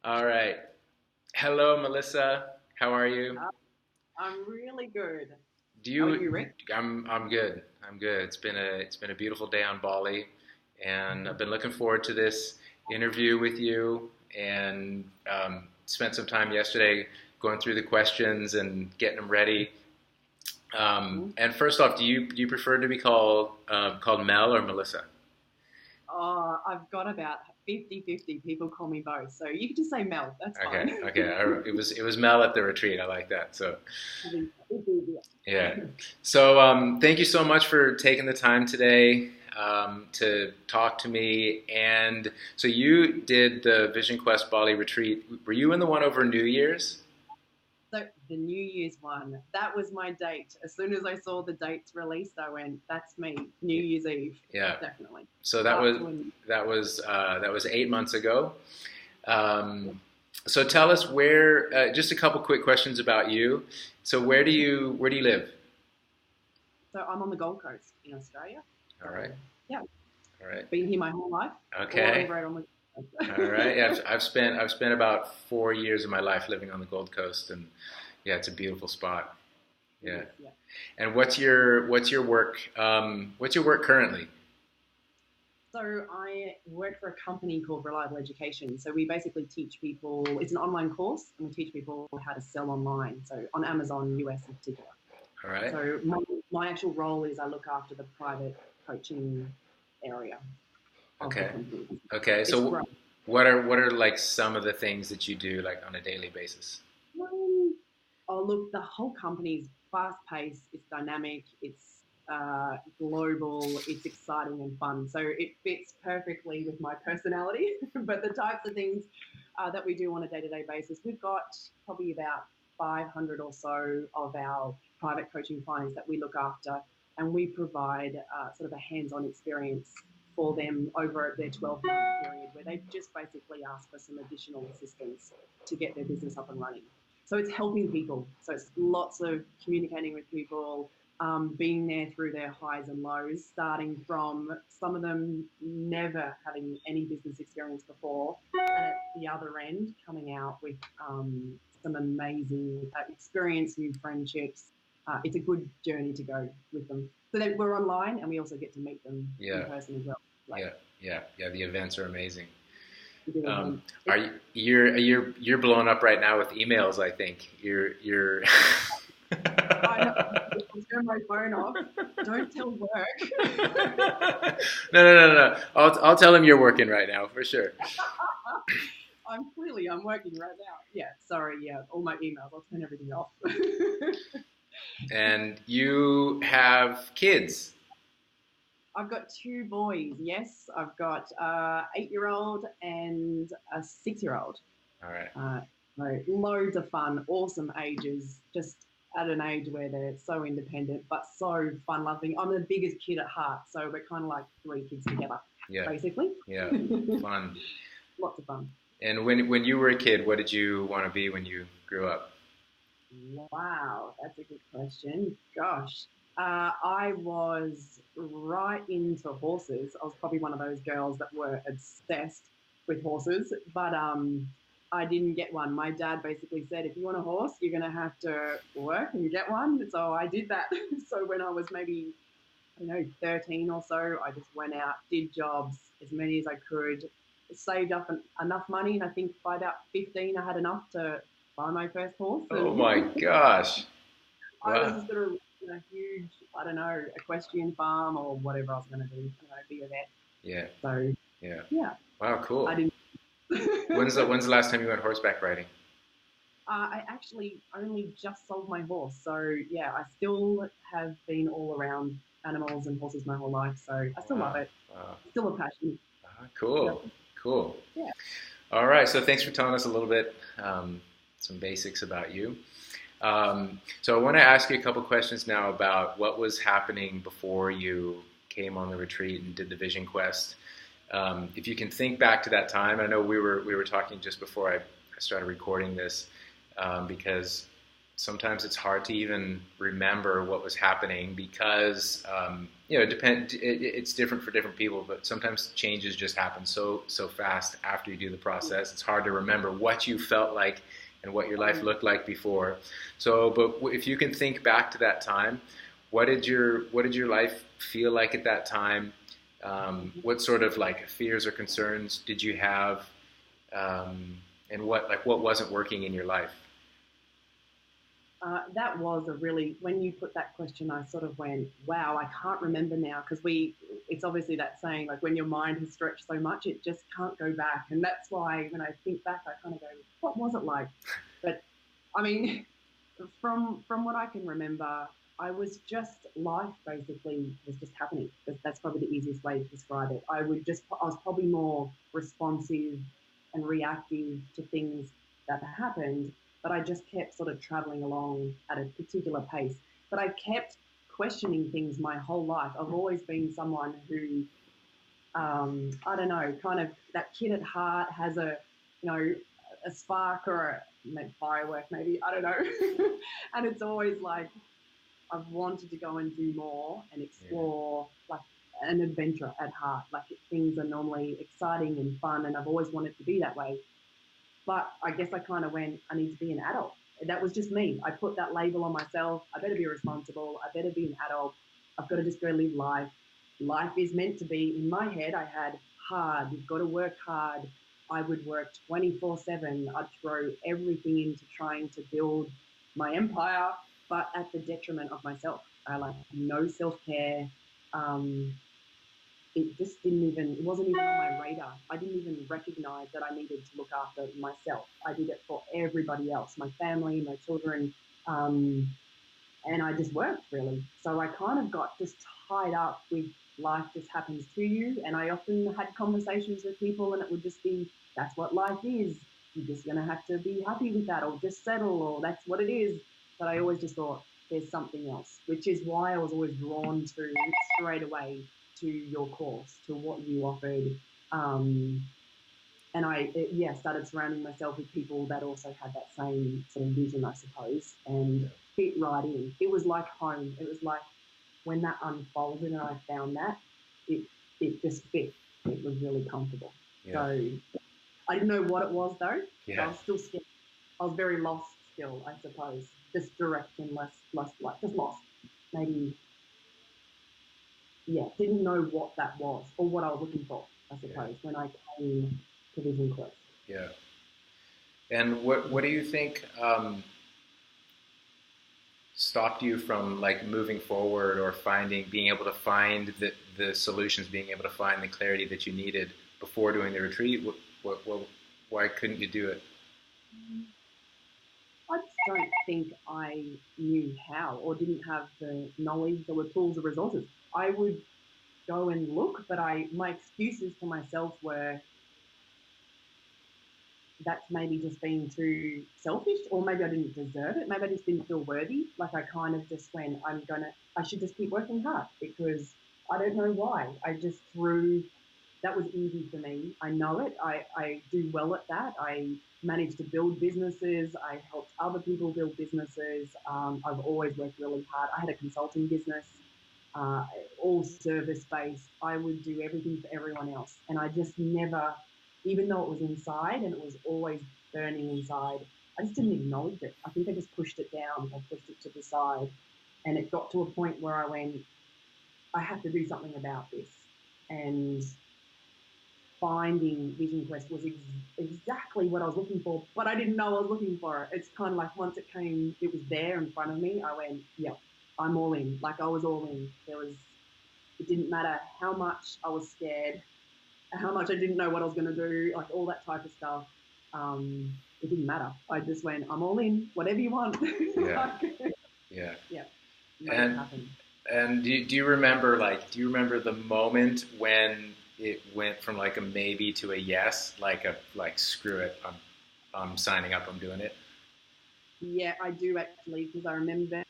All right. Hello, Melissa. How are you? Uh, I'm really good. Do How are you? you, Rick? I'm good. I'm good. It's been a beautiful day on Bali, and I've been looking forward to this interview with you. And spent some time yesterday going through the questions and getting them ready. Mhm. And first off, do you prefer to be called Mel or Melissa? Oh, I've got about 50-50 people call me both. So you can just say Mel. That's Okay, fine. okay. It was Mel at the retreat. I like that. So It's easier. yeah. So thank you so much for taking the time today to talk to me. And so you did the Vision Quest Bali retreat. Were you in the one over New Year's? So the New Year's one, that was my date. As soon as I saw the dates released, I went, that's me. New Year's Eve. Yeah. Definitely. So that Start was to end. that was 8 months ago. So tell us where. Just a couple quick questions about you. So where do you live? So I'm on the Gold Coast in Australia. All So right. yeah, All right. been here my whole life. Born and Okay. bred on the Gold All right. Coast. Yeah, I've spent about 4 years of my life living on the Gold Coast, and yeah, it's a beautiful spot. It Yeah. is, yeah. And what's your work? What's your work currently? So I work for a company called Reliable Education. So we basically teach people, it's an online course, and we teach people how to sell online. So on Amazon, US in particular. All right. So my actual role is I look after the private coaching area of the Okay. company. Okay. It's So great. what are like some of the things that you do like on a daily basis? Oh, look, the whole company is fast paced, it's dynamic, it's global, it's exciting and fun. So it fits perfectly with my personality. But the types of things that we do on a day to day basis, we've got probably about 500 or so of our private coaching clients that we look after, and we provide sort of a hands on experience for them over their 12-month period where they just basically ask for some additional assistance to get their business up and running. So it's helping people. So it's lots of communicating with people, being there through their highs and lows, starting from some of them never having any business experience before, and at the other end, coming out with some amazing experience, new friendships. It's a good journey to go with them. So that we're online, and we also get to meet them in Yeah. person as well. Like Yeah. Yeah. Yeah. The events are amazing. we do Are events. you you're blowing up right now with emails? I think you're. I know. I'll turn my phone off. Don't tell work. No, no, no, no. I'll tell him you're working right now for sure. I'm working right now. Yeah, sorry. Yeah, all my emails. I'll turn everything off. And you have kids. I've got two boys. Yes, I've got 8-year-old and a 6-year-old. All right. Uh, so loads of fun, awesome ages. Just at an age where they're so independent, but so fun loving. I'm the biggest kid at heart, so we're kind of like three kids together, Yeah. basically. Yeah. Fun. Lots of fun. And when you were a kid, what did you want to be when you grew up? Wow, that's a good question. Gosh, I was right into horses. I was probably one of those girls that were obsessed with horses, but I didn't get one. My dad basically said, if you want a horse, you're going to have to work and get one. So I did that. So when I was maybe, I don't know, 13 or so, I just went out, did jobs as many as I could, saved up enough money. And I think by about 15, I had enough to buy my first horse. Oh And my gosh. I was Wow. just going to run a huge, I don't know, equestrian farm or whatever I was going to do, be a vet. Yeah. So, Yeah. yeah, Wow. I Cool. didn't. When's the last time you went horseback riding? I actually only just sold my horse. So, yeah, I still have been all around animals and horses my whole life. So, I still love Wow. it. Wow. Still a passion. Cool. Yep. Cool. Yeah. All right. So thanks for telling us a little bit, some basics about you. So I want to ask you a couple questions now about what was happening before you came on the retreat and did the Vision Quest. If you can think back to that time, I know we were talking just before I started recording this because sometimes it's hard to even remember what was happening because it's different for different people, but sometimes changes just happen so fast after you do the process. It's hard to remember what you felt like and what your life looked like before. So, but if you can think back to that time, what did your life feel like at that time? What sort of like fears or concerns did you have, and what wasn't working in your life? That was a really, when you put that question, I sort of went, wow, I can't remember now because it's obviously that saying, like when your mind has stretched so much, it just can't go back. And that's why when I think back, I kind of go, what was it like? But I mean, from what I can remember, I was just, life basically was just happening. That's probably the easiest way to describe it. I was probably more responsive and reactive to things that happened, but I just kept sort of traveling along at a particular pace. But I kept questioning things my whole life. I've always been someone who, I don't know, kind of that kid at heart has a spark or a firework, maybe, I don't know. And it's always like, I've wanted to go and do more and explore, like an adventure at heart. Like things are normally exciting and fun, and I've always wanted to be that way. But I guess I kind of went, I need to be an adult. That was just me. I put that label on myself. I better be responsible. I better be an adult. I've got to just go live life. Life is meant to be, in my head, I had hard. You've got to work hard. I would work 24/7. I'd throw everything into trying to build my empire, but at the detriment of myself. I like no self care. Um, it just it wasn't even on my radar. I didn't even recognize that I needed to look after myself. I did it for everybody else, my family, my children, um, and I just worked really. So I kind of got just tied up with life just happens to you. And I often had conversations with people, and it would just be, that's what life is. You're just going to have to be happy with that, or just settle, or that's what it is. But I always just thought, there's something else, which is why I was always drawn to straight away to your course, to what you offered. Um, and started surrounding myself with people that also had that same sort of vision, I suppose, and fit right in. It was like home. It was like when that unfolded and I found that, it it just fit. It was really comfortable. Yeah. So I didn't know what it was though. So I Yeah. was still scared. I was very lost still, I suppose. Just directionless, like just lost. Maybe, yeah, didn't know what that was or what I was looking for, I Yeah. suppose, when I came to Vision Quest. Yeah. And what do you think stopped you from like moving forward or being able to find the solutions, being able to find the clarity that you needed before doing the retreat? Why couldn't you do it? I just don't think I knew how or didn't have the knowledge or the tools or resources. I would go and look, but my excuses to myself were, that's maybe just being too selfish, or maybe I didn't deserve it. Maybe I just didn't feel worthy. Like I kind of just went, I should just keep working hard because I don't know why. I just threw, that was easy for me. I know it. I do well at that. I managed to build businesses. I helped other people build businesses. I've always worked really hard. I had a consulting business, uh, all service based. I would do everything for everyone else. And I just never, even though it was inside and it was always burning inside, I just didn't acknowledge it. I think I just pushed it down. I pushed it to the side. And it got to a point where I went, I have to do something about this. And finding Vision Quest was exactly what I was looking for, but I didn't know I was looking for it. It's kind of like once it came, it was there in front of me. I went, yeah, I'm all in. Like I was all in. It didn't matter how much I was scared, how much I didn't know what I was going to do, like all that type of stuff. It didn't matter. I just went, I'm all in, whatever you want. Yeah. Like, Yeah. yeah, make it And happen. and do you remember the moment when it went from like a maybe to a yes, like screw it, I'm signing up, I'm doing it. Yeah, I do actually, because I remember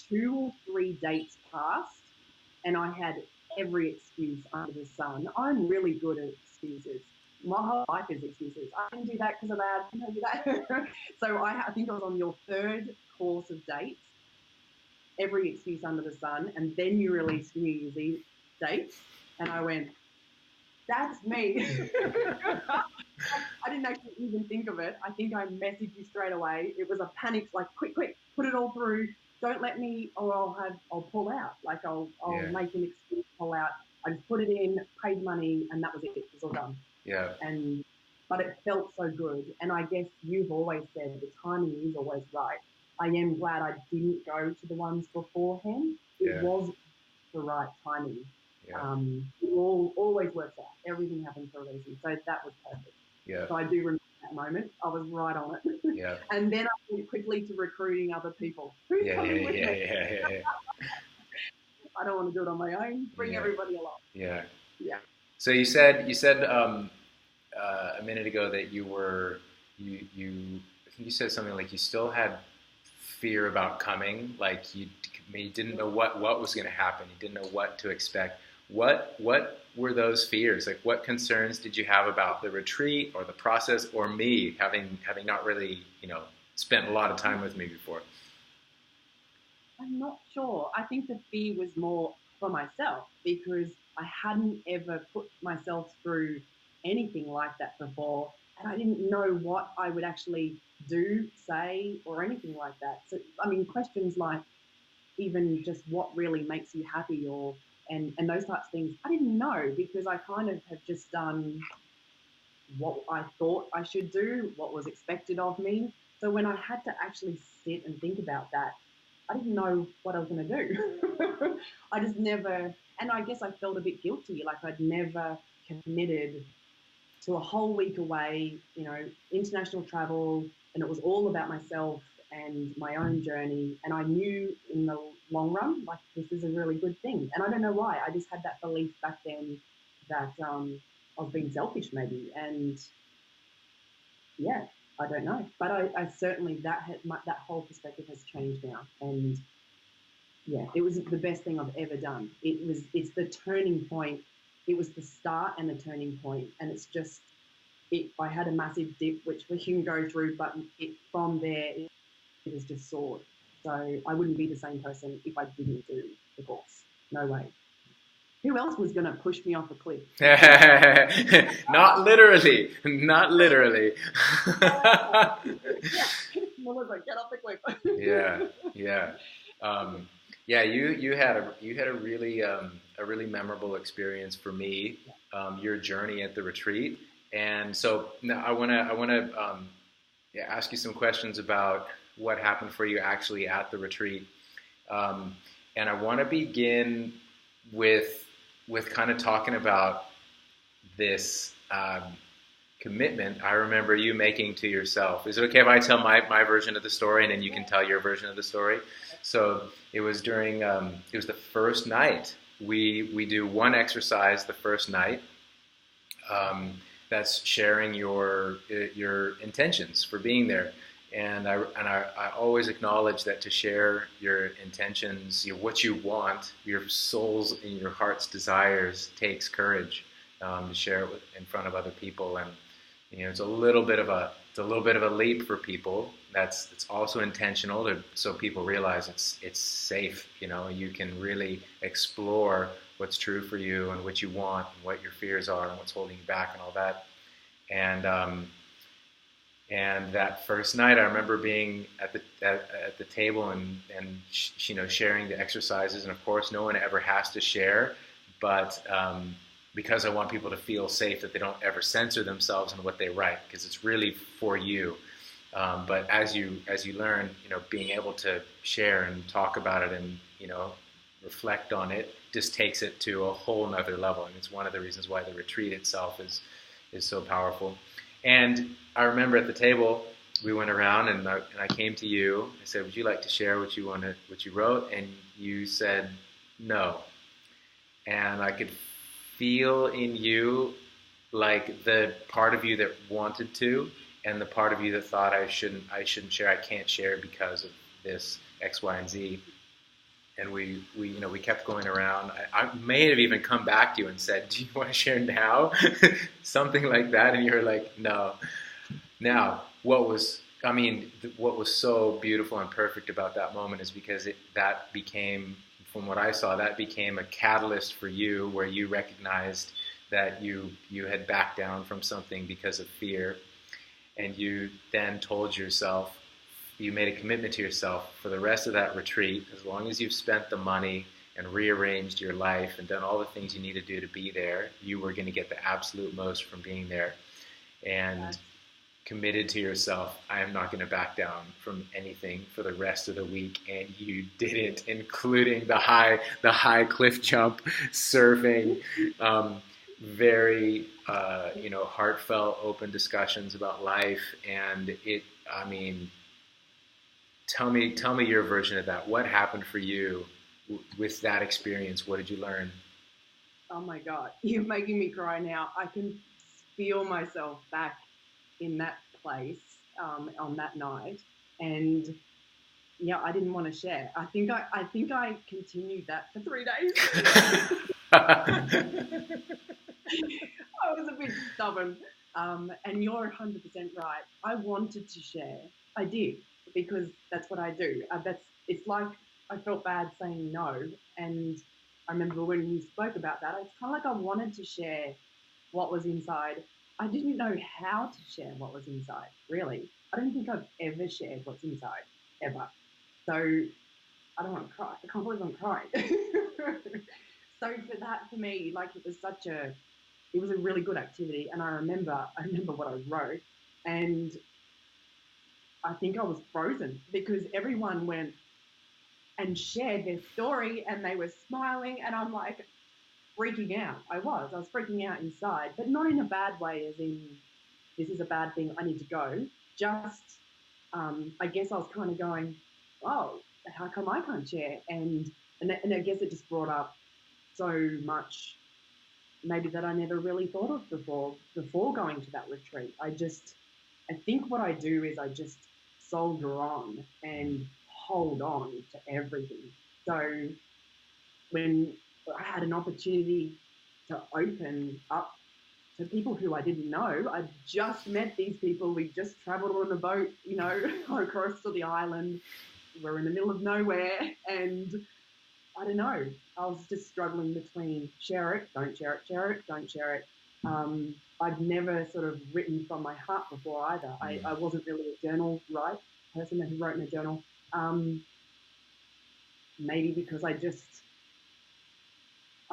2 or 3 dates passed and I had every excuse under the sun. I'm really good at excuses. My whole life is excuses. I didn't do that because of that. I didn't do that. So I think I was on your third course of dates, every excuse under the sun, and then you released New Year's Eve dates, and I went, that's me. I didn't actually even think of it. I think I messaged you straight away. It was a panic, like quick, put it all through. Don't let me, or I'll pull out. Like I'll Yeah. make an excuse, pull out. I just put it in, paid money, and that was it. It was all done. Yeah. But it felt so good. And I guess you've always said the timing is always right. I am glad I didn't go to the ones beforehand. It Yeah. was the right timing. Yeah. It always works out. Everything happens for a reason. So that was perfect. Yeah. So I do remember that moment. I was right on it. Yeah. And then I went quickly to recruiting other people. Who's coming with me? Yeah. I don't want to do it on my own. Bring everybody along. Yeah. Yeah. So you said a minute ago that you I think you said something like you still had fear about coming, like you didn't know what was going to happen, you didn't know what to expect. What were those fears? Like, what concerns did you have about the retreat or the process, or me having not really spent a lot of time with me before? I'm not sure. I think the fear was more for myself because I hadn't ever put myself through anything like that before. And I didn't know what I would actually do, say, or anything like that. So, I mean, questions like even just what really makes you happy and those types of things, I didn't know because I kind of have just done what I thought I should do, what was expected of me. So when I had to actually sit and think about that, I didn't know what I was going to do. I just never, and I guess I felt a bit guilty, like I'd never committed to a whole week away, international travel, and it was all about myself and my own journey. And I knew in the long run, like this is a really good thing. And I don't know why. I just had that belief back then that I was being selfish, maybe. And yeah, I don't know. But I certainly that whole perspective has changed now. And yeah, it was the best thing I've ever done. It's the turning point. It was the start and the turning point, and it's just I had a massive dip, which we can go through, but from there it has just soared. So I wouldn't be the same person if I didn't do the course. No way. Who else was going to push me off a cliff? Not literally. Not literally. Yeah. Melissa's like, get off the cliff. Yeah. Yeah, you had a really memorable experience for me. Your journey at the retreat, and so now I want to ask you some questions about what happened for you actually at the retreat, and I want to begin with kind of talking about this commitment I remember you making to yourself. Is it okay if I tell my version of the story and then you can tell your version of the story? So it was during, it was the first night. We do one exercise the first night. That's sharing your intentions for being there. And I always acknowledge that to share your intentions, what you want, your soul's and your heart's desires takes courage to share it in front of other people. And it's a little bit of a leap for people. It's also intentional so people realize it's safe. You can really explore what's true for you and what you want and what your fears are and what's holding you back and all that. And that first night, I remember being at the table and sharing the exercises. And of course, no one ever has to share, but because I want people to feel safe, that they don't ever censor themselves in what they write, because it's really for you. But as you learn, being able to share and talk about it and reflect on it just takes it to a whole nother level. And it's one of the reasons why the retreat itself is so powerful. And I remember at the table, we went around and I came to you. I said, would you like to share what you wrote? And you said no. And I could feel in you like the part of you that wanted to and the part of you that thought I shouldn't share, I can't share because of this X, Y, and Z. and we kept going around. I may have even come back to you and said, "Do you want to share now?" Something like that, and you were like, "No." Now, what was so beautiful and perfect about that moment is because that became, from what I saw, that became a catalyst for you, where you recognized that you had backed down from something because of fear, and you then told yourself, you made a commitment to yourself for the rest of that retreat, as long as you've spent the money and rearranged your life and done all the things you need to do to be there, you were going to get the absolute most from being there. And committed to yourself, I am not going to back down from anything for the rest of the week, and you didn't, including the high cliff jump, surfing, very heartfelt, open discussions about life, and tell me your version of that. What happened for you with that experience? What did you learn? Oh my God, you're making me cry now. I can feel myself back in that place on that night, and yeah, I didn't want to share. I think I continued that for 3 days. I was a bit stubborn, and you're 100% right. I wanted to share. I did, because that's what I do. It's like I felt bad saying no, and I remember when you spoke about that, it's kind of like I wanted to share what was inside. I didn't know how to share what was inside, really. I don't think I've ever shared what's inside, ever. So I don't want to cry. I can't believe I'm crying. So for that, for me, like it was a really good activity. And I remember what I wrote, and I think I was frozen because everyone went and shared their story and they were smiling, and I'm like, freaking out. I was freaking out inside, but not in a bad way, as in this is a bad thing, I need to go. Just, I guess I was kind of going, oh, how come I can't share? And I guess it just brought up so much, maybe that I never really thought of before going to that retreat. I think what I do is I just soldier on and hold on to everything. So when I had an opportunity to open up to people who I didn't know. I just met these people. We just traveled on a boat, across to the island. We're in the middle of nowhere. And I don't know, I was just struggling between share it, don't share it, share it, don't share it. I'd never sort of written from my heart before either. I wasn't really a journal person who wrote in a journal. Maybe because I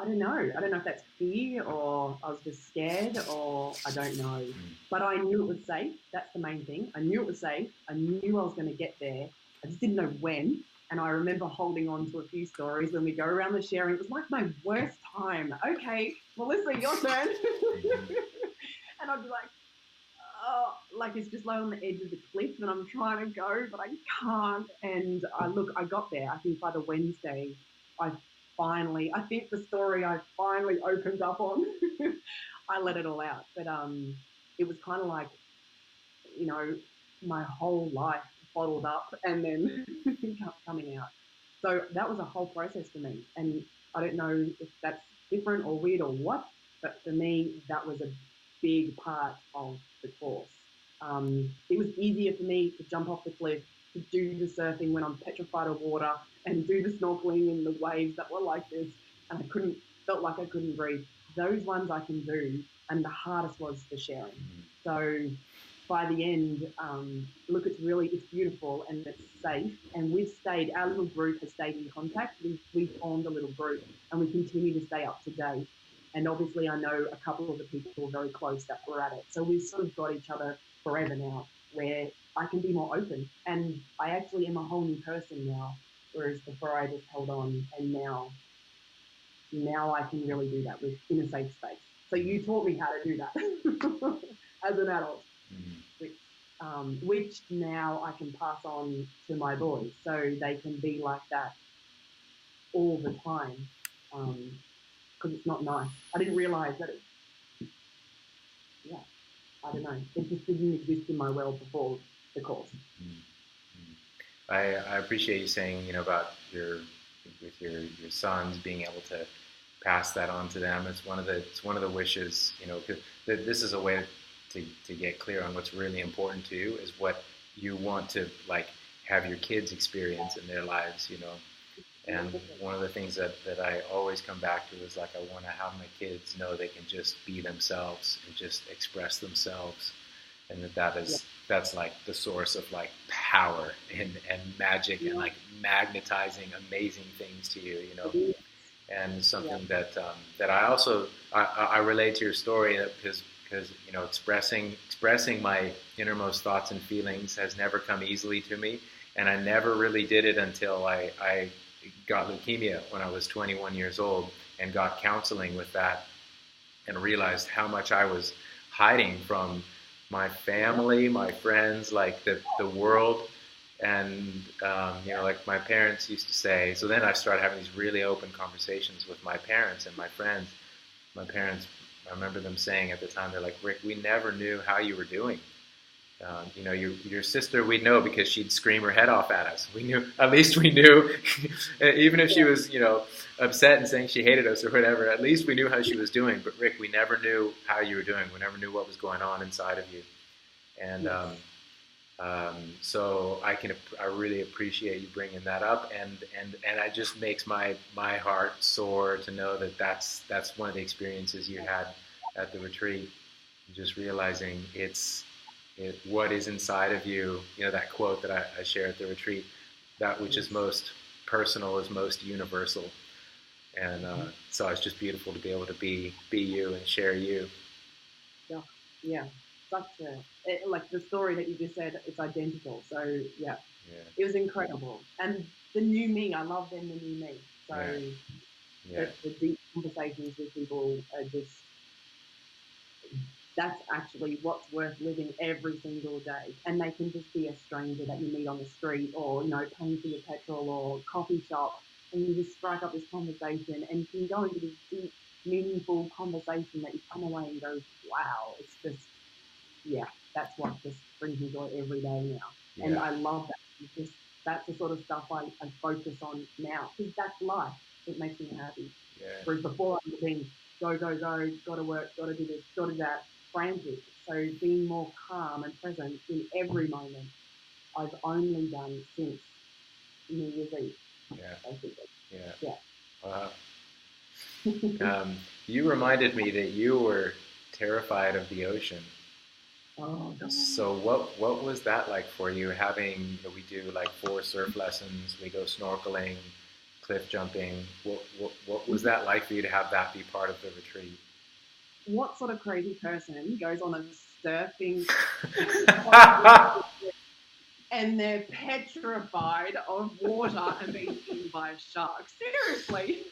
don't know. I don't know if that's fear or I was just scared or I don't know. But I knew it was safe. That's the main thing. I knew it was safe. I knew I was going to get there. I just didn't know when. And I remember holding on to a few stories when we go around the sharing. It was like my worst time. Okay, Melissa, your turn. And I'd be like, oh, like it's just like on the edge of the cliff and I'm trying to go, but I can't. And I got there. I think by the Wednesday, I think the story I finally opened up on, I let it all out. But it was kind of like, you know, my whole life bottled up and then coming out. So that was a whole process for me. And I don't know if that's different or weird or what, but for me, that was a big part of the course. It was easier for me to jump off the cliff, to do the surfing when I'm petrified of water, and do the snorkeling in the waves that were like this, and felt like I couldn't breathe. Those ones I can do, and the hardest was the sharing. So by the end, look, it's beautiful and it's safe, and our little group has stayed in contact. We formed a little group, and we continue to stay up to date. And obviously, I know a couple of the people very close that were at it. So we've sort of got each other forever now, where I can be more open. And I actually am a whole new person now, whereas before I just held on, and now I can really do that in a safe space. So you taught me how to do that as an adult, which now I can pass on to my boys so they can be like that all the time. Because it's not nice. I didn't realise that I don't know. It just didn't exist in my world before the course. I appreciate you saying, about your with your sons, being able to pass that on to them. It's one of the wishes, you know, 'cause this is a way to get clear on what's really important to you, is what you want to like have your kids experience in their lives, you know. And one of the things that I always come back to is like, I want to have my kids know they can just be themselves and just express themselves, and that's like the source of like power and magic and like magnetizing amazing things to you, you know. And something that I also I relate to your story, because you know, expressing my innermost thoughts and feelings has never come easily to me, and I never really did it until I got leukemia when I was 21 years old and got counseling with that, and realized how much I was hiding from my family, my friends, like the world. And, you know, like my parents used to say, so then I started having these really open conversations with my parents and my friends. My parents, I remember them saying at the time, they're like, Rick, we never knew how you were doing. You know, your sister, we'd know because she'd scream her head off at us. We knew, at least we knew, even if she was, you know, upset and saying she hated us or whatever, at least we knew how she was doing. But Rick, we never knew how you were doing. We never knew what was going on inside of you. And so I really appreciate you bringing that up, and it just makes my heart soar to know that that's one of the experiences you had at the retreat. Just realizing what is inside of you. You know, that quote that I share at the retreat, that which is most personal is most universal. And so it's just beautiful to be able to be you and share you. Yeah. Like the story that you just said, it's identical. So it was incredible. And the new me, I love them, the new me. So the deep conversations with people are just, that's actually what's worth living every single day. And they can just be a stranger that you meet on the street, or, you know, paying for your petrol or coffee shop, and you just strike up this conversation and you can go into this deep, meaningful conversation that you come away and go, wow, it's just, that's what just brings me joy every day now. Yeah. And I love that, because that's the sort of stuff I focus on now, because that's life. It makes me happy. Yeah. Whereas before I was being go, got to work, got to do this, got to do that, frantic. So being more calm and present in every moment, I've only done since New Year's Eve. Yeah. Basically. Wow. You reminded me that you were terrified of the ocean. Oh, God. So what was that like for you? Having, we do like 4 surf lessons, we go snorkeling, cliff jumping. What was that like for you to have that be part of the retreat? What sort of crazy person goes on a surfing and they're petrified of water and being eaten by a shark? Seriously.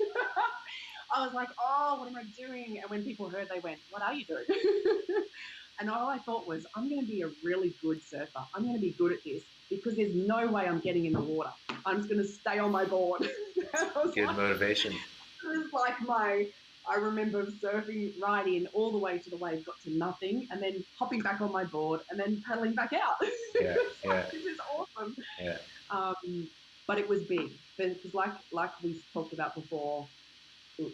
I was like, oh, what am I doing? And when people heard, they went, what are you doing? And all I thought was, I'm going to be a really good surfer. I'm going to be good at this, because there's no way I'm getting in the water. I'm just going to stay on my board. Good motivation. It was like I remember surfing right in all the way to the wave, got to nothing, and then hopping back on my board and then paddling back out. Yeah. This is awesome. Yeah. But it was big, because like we talked about before,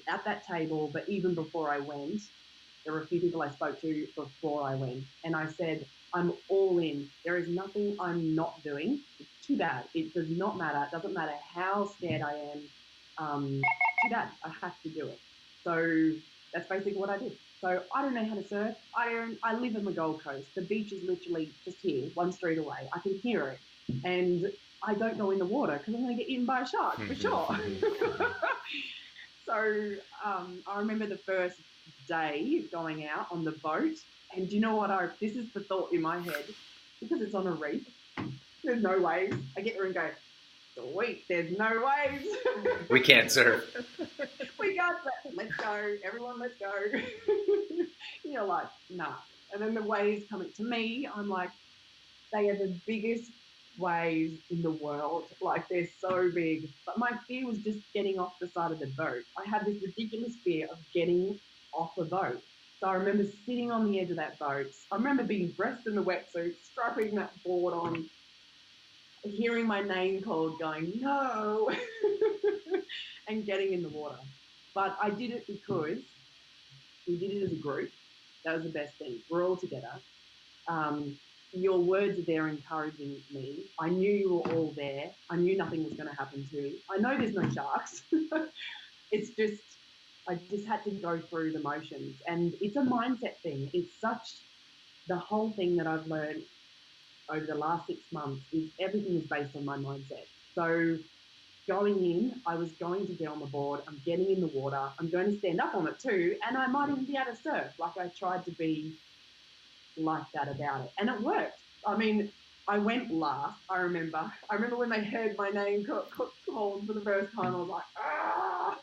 at that table, but even before I went, there were a few people I spoke to before I went, and I said, I'm all in. There is nothing I'm not doing. It's too bad. It does not matter. It doesn't matter how scared I am. Too bad. I have to do it. So that's basically what I did. So I don't know how to surf. I live in the Gold Coast. The beach is literally just here, one street away. I can hear it. And I don't go in the water because I'm going to get eaten by a shark, for sure. So I remember the first day going out on the boat, and do you know what? This is the thought in my head, because it's on a reef, there's no waves. I get there and go, sweet, there's no waves. We can't surf. We can't surf. Let's go, everyone, let's go. You're like, nah. And then the waves coming to me, I'm like, they are the biggest waves in the world. Like, they're so big. But my fear was just getting off the side of the boat. I had this ridiculous fear of getting off the boat. So I remember sitting on the edge of that boat. I remember being dressed in the wetsuit, strapping that board on. hearing my name called, going, no, and getting in the water. But I did it because we did it as a group. That was the best thing. We're all together. Um, your words are there encouraging me. I knew you were all there. I knew nothing was going to happen to you. I know there's no sharks. It's just, I just had to go through the motions. And it's a mindset thing. It's such, the whole thing that I've learned over the last 6 months is everything is based on my mindset. So going in, I was going to get on the board. I'm getting in the water. I'm going to stand up on it too. And I might even be able to surf. Like I tried to be like that about it. And it worked. I mean, I went last, I remember. I remember when they heard my name called for the first time, I was like, ah!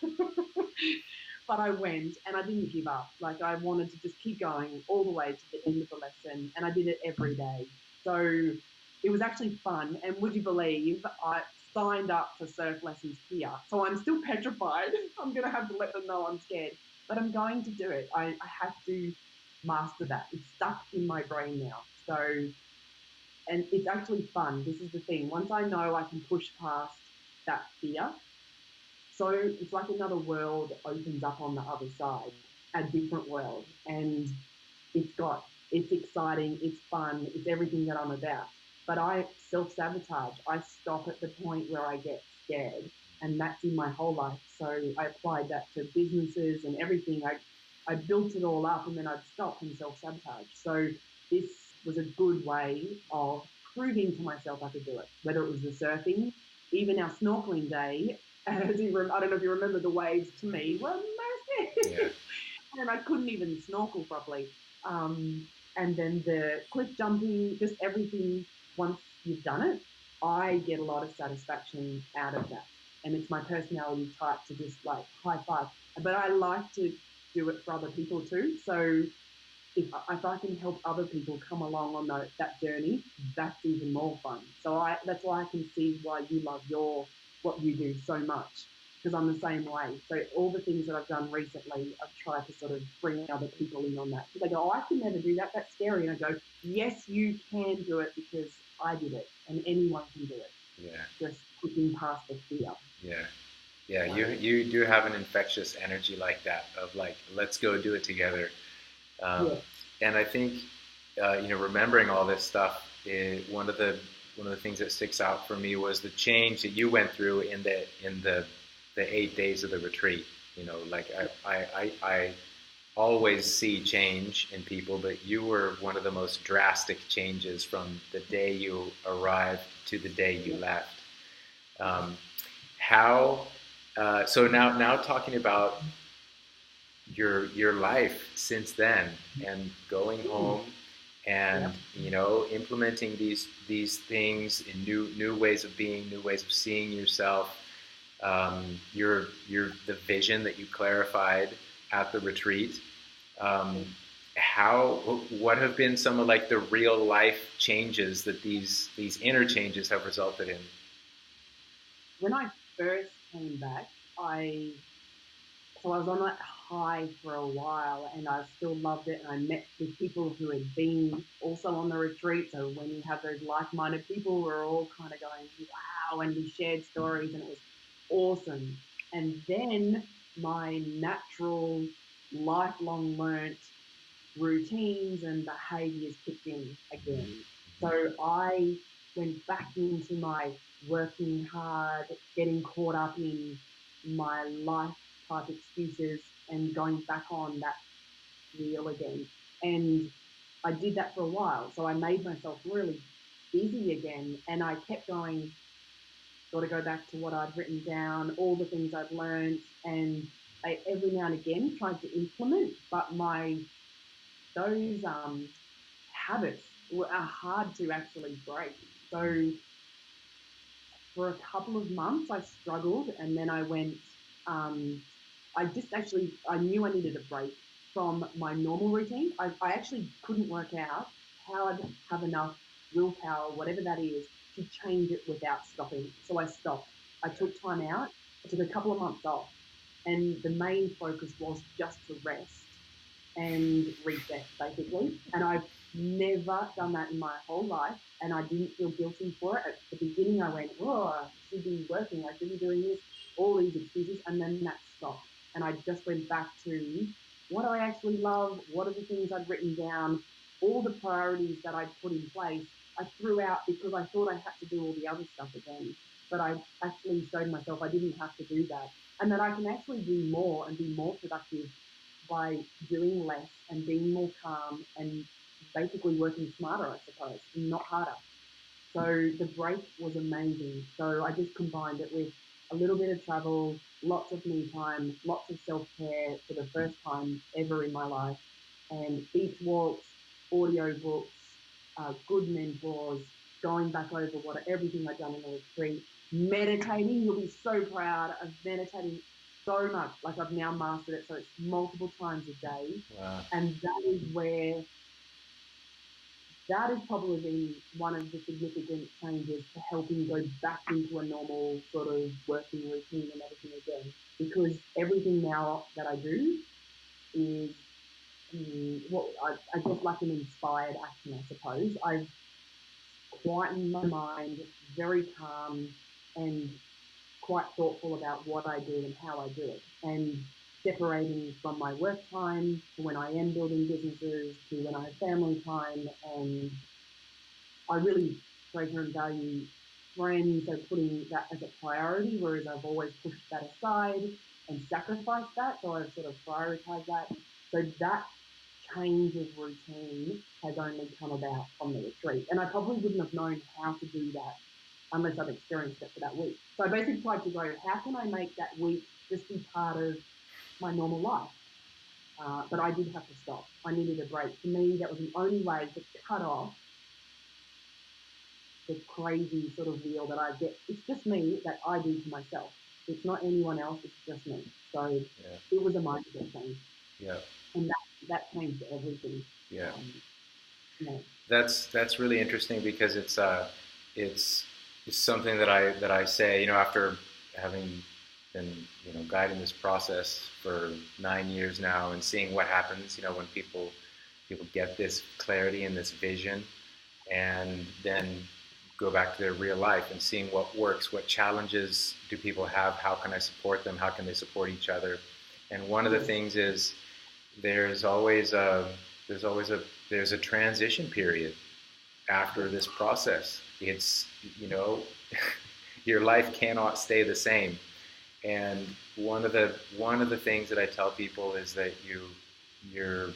But I went and I didn't give up. Like I wanted to just keep going all the way to the end of the lesson. And I did it every day. So it was actually fun. And would you believe I signed up for surf lessons here. So I'm still petrified. I'm going to have to let them know I'm scared. But I'm going to do it. I have to master that. It's stuck in my brain now. So, and it's actually fun. This is the thing. Once I know I can push past that fear, so it's like another world opens up on the other side, a different world. And it's exciting, it's fun, it's everything that I'm about. But I self sabotage. I stop at the point where I get scared. And that's in my whole life. So I applied that to businesses and everything. I built it all up and then I'd stop and self sabotage. So this was a good way of proving to myself I could do it, whether it was the surfing, even our snorkeling day. I don't know if you remember, the waves to me were massive. Yeah. And I couldn't even snorkel properly. And then the cliff jumping, just everything, once you've done it, I get a lot of satisfaction out of that. And it's my personality type to just like high five. But I like to do it for other people too. So if I can help other people come along on that journey, that's even more fun. So that's why I can see why you love what you do so much, because I'm the same way. So all the things that I've done recently, I've tried to sort of bring other people in on that. Because they go, oh, I can never do that. That's scary. And I go, yes, you can do it because I did it, and anyone can do it. Yeah. Just pushing past the fear. Yeah. Yeah, you do have an infectious energy like that of like, let's go do it together. Yeah. And I think remembering all this stuff, one of the things that sticks out for me was the change that you went through in the 8 days of the retreat. You know, like I always see change in people, but you were one of the most drastic changes from the day you arrived to the day you left. So now talking about your life since then and going home and implementing these things in new ways of being, new ways of seeing yourself, the vision that you clarified at the retreat. What have been some of like the real life changes that these inner changes have resulted in? When I first came back, I was on that high for a while and I still loved it. And I met with people who had been also on the retreat. So when you have those like-minded people, we're all kind of going, wow, and we shared stories and it was awesome. And then my natural, lifelong learnt routines and behaviours kicked in again. So I went back into my working hard, getting caught up in my life type excuses and going back on that wheel again. And I did that for a while. So I made myself really busy again. And I kept going, got to go back to what I'd written down, all the things I'd learned. And I every now and again tried to implement, but those habits are hard to actually break. So for a couple of months, I struggled, and then I went. I knew I needed a break from my normal routine. I actually couldn't work out how I'd have enough willpower, whatever that is, to change it without stopping. So I stopped. I took time out. I took a couple of months off, and the main focus was just to rest and reset, basically. And I Never done that in my whole life, and I didn't feel guilty for it. At the beginning, I went, "Oh, I should be working. I should be doing this." All these excuses, and then that stopped, and I just went back to what do I actually love? What are the things I'd written down? All the priorities that I'd put in place, I threw out because I thought I had to do all the other stuff again. But I actually showed myself I didn't have to do that, and that I can actually do more and be more productive by doing less and being more calm and basically working smarter, I suppose, and not harder. So the break was amazing. So I just combined it with a little bit of travel, lots of me time, lots of self care for the first time ever in my life, and beach walks, audio books, good mentors, going back over what everything I'd done in the retreat, meditating. You'll be so proud of meditating so much. Like I've now mastered it, so it's multiple times a day, Wow. and that has probably been one of the significant changes to helping go back into a normal sort of working routine and everything again. Because everything now that I do is what I guess like an inspired action, I suppose. I've quietened my mind, very calm, and quite thoughtful about what I do and how I do it. And separating from my work time to when I am building businesses to when I have family time, and I really treasure and value friends, so putting that as a priority, whereas I've always pushed that aside and sacrificed that. So I've sort of prioritized that. So that change of routine has only come about from the retreat. And I probably wouldn't have known how to do that unless I've experienced it for that week. So I basically tried to go, how can I make that week just be part of my normal life? But I did have to stop. I needed a break. For me, that was the only way to cut off the crazy sort of wheel that I get. It's just me that I do to myself. It's not anyone else. It's just me. So Yeah. it was a mindset change, Yeah. and that changed everything. Yeah. You know, That's really interesting because it's it's something that I say, after having been, guiding this process for 9 years now and seeing what happens, when people get this clarity and this vision and then go back to their real life and seeing what works, what challenges do people have, how can I support them, how can they support each other. And one of the things is there's always a there's always a there's a transition period after this process. It's, you know your life cannot stay the same. And one of the things that I tell people is that you're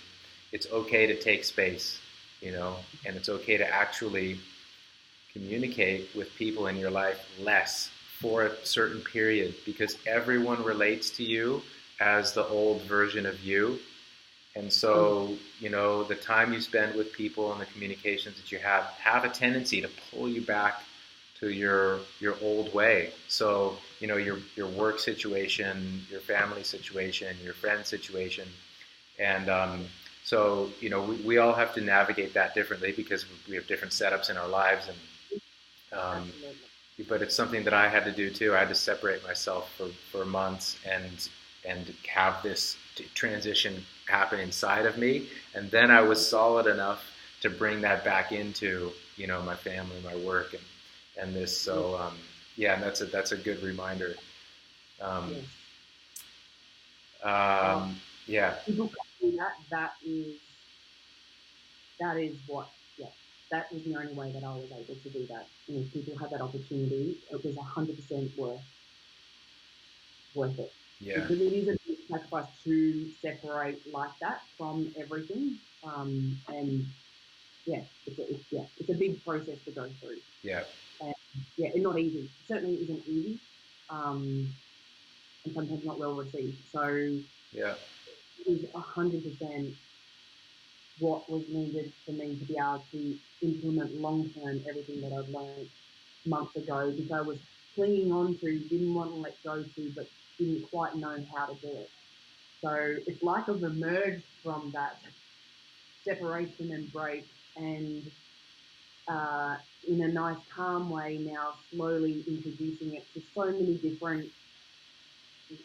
it's okay to take space, and it's okay to actually communicate with people in your life less for a certain period, because everyone relates to you as the old version of you. And so, the time you spend with people and the communications that you have a tendency to pull you back to your old way. So, your work situation, your family situation, your friend situation, and so, we all have to navigate that differently because we have different setups in our lives, um, absolutely. but it's something that I had to do too. I had to separate myself for months and have this transition happen inside of me, and then I was solid enough to bring that back into my family, my work, and this. So yeah, and that's a good reminder. Um, Yes. Uh, um, yeah, People can do that. That is what. Yeah. That was the only way that I was able to do that. And if people had that opportunity, it was 100% worth it, yeah, because it is a big sacrifice to separate like that from everything. And yeah, it's a big process to go through. yeah, And yeah, it's not easy. It certainly isn't easy, um, and sometimes not well received. So it yeah, is 100% what was needed for me to be able to implement long term everything that I'd learned months ago, because I was clinging on to, didn't want to let go to, but didn't quite know how to do it. So it's like I've emerged from that separation and break, and in a nice, calm way now, slowly introducing it to so many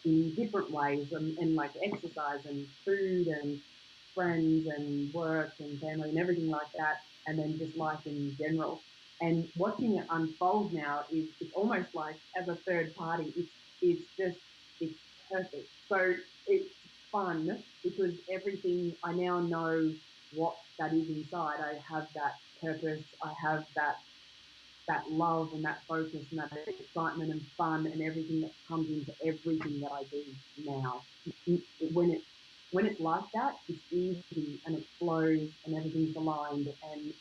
in different ways, and like exercise and food and friends and work and family and everything like that, and then just life in general. And watching it unfold now is it's almost like as a third party, it's perfect. So it's fun because everything I now know what that is inside. I have that purpose. I have that love and that focus and that excitement and fun and everything that comes into everything that I do now. When it when it's like that, it's easy and it flows and everything's aligned and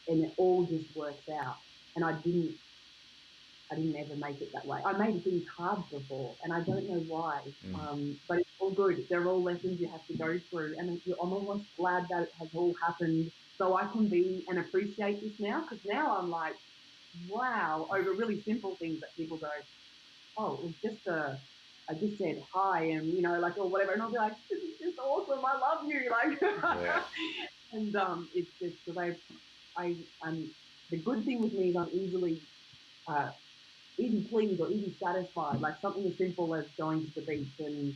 it all just works out. And I didn't ever make it that way. I made things hard before, and I don't know why. Mm. But it's all good. They're all lessons you have to go through, and I'm almost glad that it has all happened so I can be and appreciate this now. Because now I'm like, wow, over really simple things that people go, oh, it was just I just said hi and like or whatever, and I'll be like, this is just awesome. I love you, like, Yeah. and it's just because I'm the good thing with me is I'm uh, easy pleased or easy satisfied. Like something as simple as going to the beach and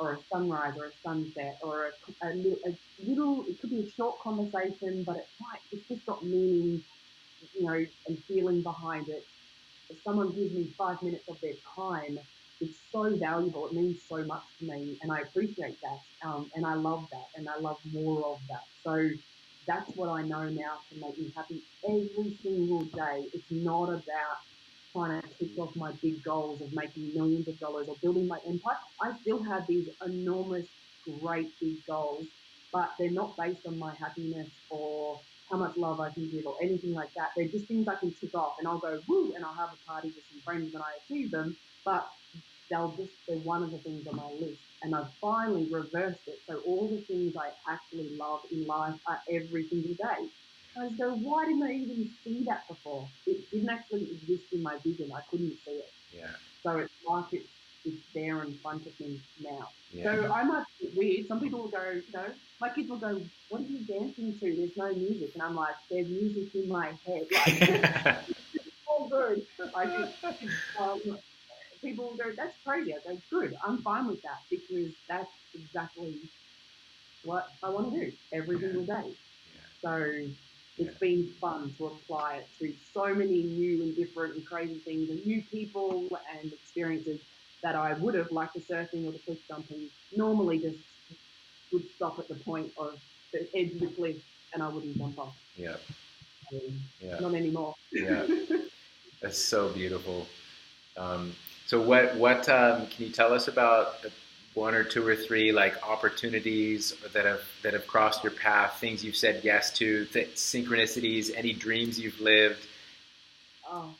or a sunrise or a sunset or a little. It could be a short conversation, but it's just got meaning, and feeling behind it. If someone gives me 5 minutes of their time, it's so valuable. It means so much to me, and I appreciate that. And I love that, and I love more of that. So that's what I know now can make me happy every single day. It's not about trying to tick off my big goals of making millions of dollars or building my empire. I still have these enormous, great big goals, but they're not based on my happiness or how much love I can give or anything like that. They're just things I can tick off and I'll go woo and I'll have a party with some friends when I achieve them. But they're one of the things on my list. And I've finally reversed it. So all the things I actually love in life are every single day. I just go, why didn't I even see that before? It didn't actually exist in my vision. I couldn't see it. Yeah. So it's like it's there in front of me now. Yeah. So I might be weird. Some people will go, my kids will go, what are you dancing to? There's no music. And I'm like, there's music in my head. Like, it's all good. Like, um, people will go, that's crazy. I go, good. I'm fine with that because that's exactly what I want to do every Yeah. single day. Yeah. So Yeah. it's been fun to apply it to so many new and different and crazy things and new people and experiences that I would have, like the surfing or the cliff jumping, normally just would stop at the point of the edge of the cliff and I wouldn't jump off. Yeah. So, Yeah. not anymore. Yeah. That's so beautiful. Um, so can you tell us about one or two or three like opportunities that have crossed your path, things you've said yes to, synchronicities, any dreams you've lived? Oh,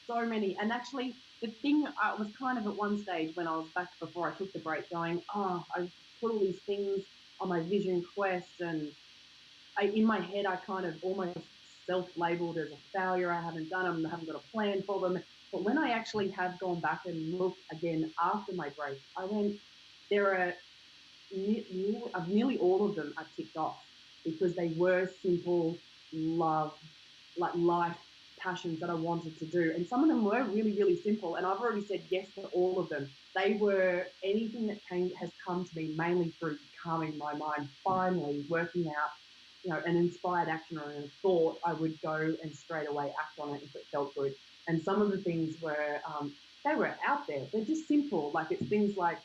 so many. And actually, the thing I was kind of at one stage when I was back before I took the break going, oh, I put all these things on my vision quest and in my head, I kind of almost self-labeled as a failure. I haven't done them. I haven't got a plan for them. But when I actually have gone back and looked again after my break, I went, there are nearly all of them are ticked off because they were simple love, like life passions that I wanted to do. And some of them were really, really simple. And I've already said yes to all of them. They were anything that has come to me mainly through calming my mind, finally working out, an inspired action or a thought, I would go and straight away act on it if it felt good. And some of the things were, they were out there. They're just simple. Like it's things like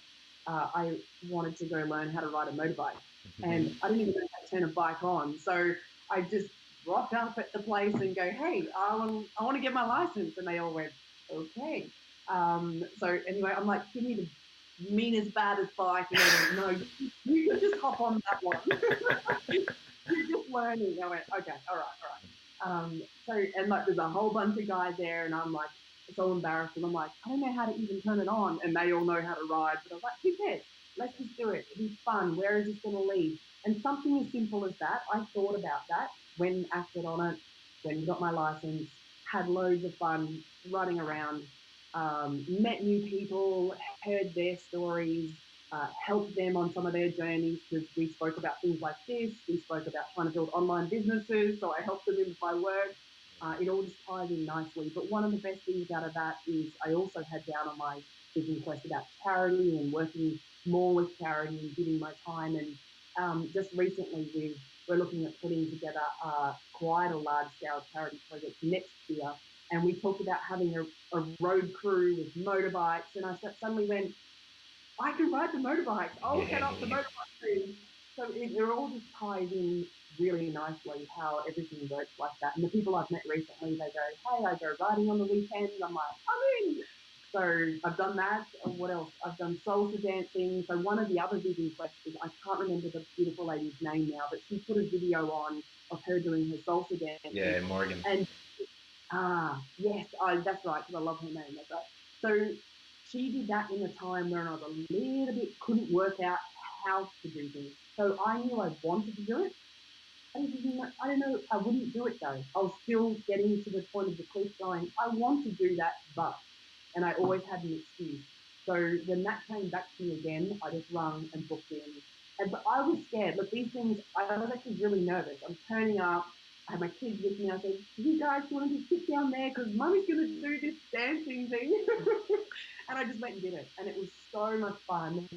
I wanted to go learn how to ride a motorbike and I didn't even know how to turn a bike on. So I just rock up at the place and go, hey, I want to get my license. And they all went, okay. So anyway, I'm like, give me the meanest, baddest bike. And they went, no, you can just hop on that one. You're just learning. I went, okay, all right, all right. And like, there's a whole bunch of guys there, and I'm like, so embarrassed, and I'm like, I don't know how to even turn it on, and they all know how to ride, but I was like, who cares? Let's just do it. It'll be fun. Where is this going to lead? And something as simple as that, I thought about that when acted on it, when got my license, had loads of fun running around, met new people, heard their stories, helped them on some of their journeys because we spoke about things like this. We spoke about trying to build online businesses, so I helped them with my work. It all just ties in nicely. But one of the best things out of that is I also had down on my vision quest about charity and working more with charity and giving my time and just recently we're looking at putting together quite a large scale charity project next year, and we talked about having a road crew with motorbikes, and I suddenly went, I can ride the motorbikes. I'll head up the Yeah. motorbike team. So it all just ties in really nicely how everything works like that. And the people I've met recently, they go, hey, I go riding on the weekends. I'm like, I'm in. So I've done that. What else? I've done salsa dancing. So one of the other big questions, I can't remember the beautiful lady's name now, but she put a video on of her doing her salsa dancing. Yeah, Morgan. And yes, that's right, because I love her name. That's right. So she did that in a time where I was a little bit couldn't work out how to do things. So I knew I wanted to do it. I don't know. I wouldn't do it though. I was still getting to the point of the cliff, going, I want to do that, but, and I always had an excuse. So when that came back to me again, I just rung and booked in. And but I was scared. Look, these things, I was actually really nervous. I'm turning up. I had my kids with me. I said, you guys want to sit down there because Mummy's going to do this dancing thing. And I just went and did it. And it was so much fun.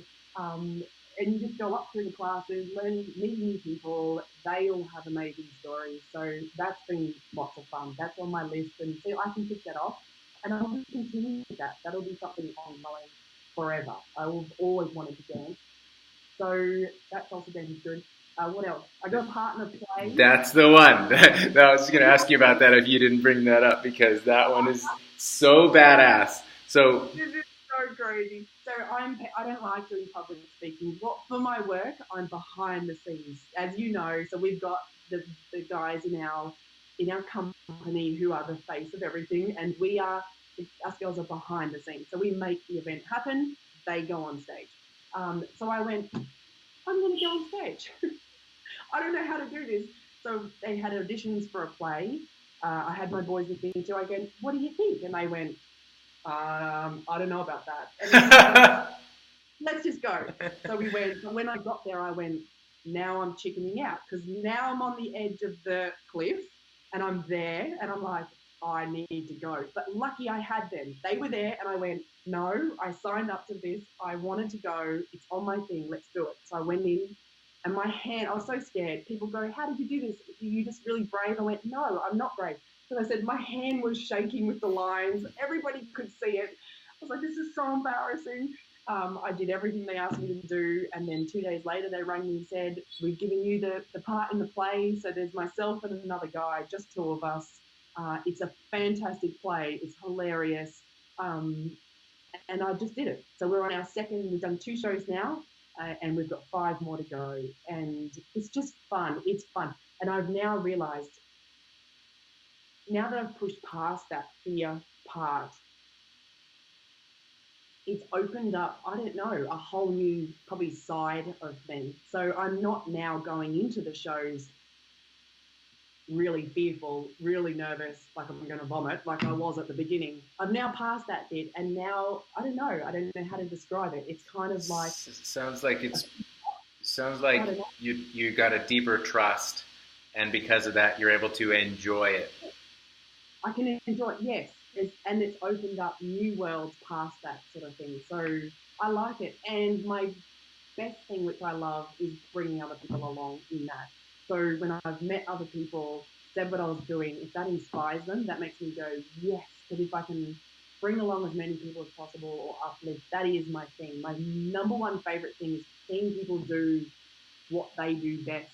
And you just go up through the classes, learning, meeting new people. They all have amazing stories. So that's been lots of fun. That's on my list. And so I can tick that off. And I'll just continue with that. That'll be something ongoing forever. I will always wanted to dance. So that's also been good. What else? I got a partner play. That's the one. No, I was just going to ask you about that if you didn't bring that up, because that one is so badass. So This is so crazy. So I don't like doing public speaking. What for my work, I'm behind the scenes, as you know. So we've got the guys in our company who are the face of everything, and us girls are behind the scenes. So we make the event happen. They go on stage. So I went, I'm going to go on stage. I don't know how to do this. So they had auditions for a play. I had my boys with me too. I went, what do you think? And they went, I don't know about that. And then let's just go. So we went. So when I got there, I went, now I'm chickening out because now I'm on the edge of the cliff and I'm there and I'm like, I need to go. But lucky I had them. They were there and I went, no, I signed up to this. I wanted to go. It's on my thing. Let's do it. So I went in and my hand, I was so scared. People go, how did you do this? Are you just really brave? I went, no, I'm not brave. So I said, my hand was shaking with the lines. Everybody could see it. I was like, this is so embarrassing. I did everything they asked me to do, and then 2 days later they rang me and said, we've given you the part in the play, so there's myself and another guy, just two of us. It's a fantastic play. It's hilarious. And I just did it. So we're on our second, we've done 2 shows now, and we've got 5 more to go. And it's just fun. It's fun. And I've now realised, now that I've pushed past that fear part, it's opened up, I don't know, a whole new probably side of me. So I'm not now going into the shows really fearful, really nervous, like I'm going to vomit, like I was at the beginning. I've now passed that bit, and now I don't know how to describe it. It's kind of like sounds like you got a deeper trust, and because of that, you're able to enjoy it. I can enjoy it, yes. And it's opened up new worlds past that sort of thing. So I like it. And my best thing, which I love, is bringing other people along in that. So when I've met other people, said what I was doing, if that inspires them, that makes me go, yes. Because if I can bring along as many people as possible or uplift, that is my thing. My number one favorite thing is seeing people do what they do best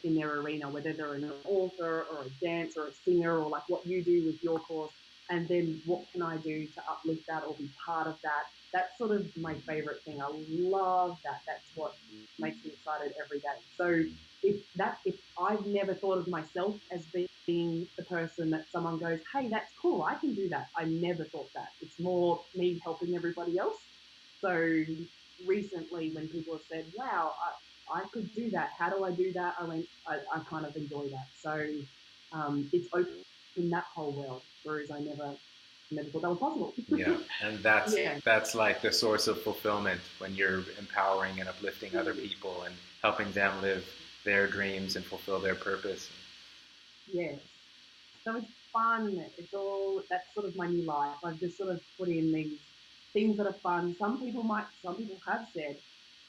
in their arena, whether they're an author or a dancer or a singer or like what you do with your course, and then what can I do to uplift that or be part of that. That's sort of my favorite thing. I love that. That's what makes me excited every day. So if I've never thought of myself as being the person that someone goes, hey, that's cool, I can do that. I never thought that. It's more me helping everybody else. So recently when people have said, wow, I could do that. How do I do that? I kind of enjoy that. So it's open in that whole world, whereas I never thought that was possible. Yeah, and that's like the source of fulfillment when you're empowering and uplifting other people and helping them live their dreams and fulfill their purpose. Yes. So it's fun. That's sort of my new life. I've just sort of put in these things that are fun. Some people have said,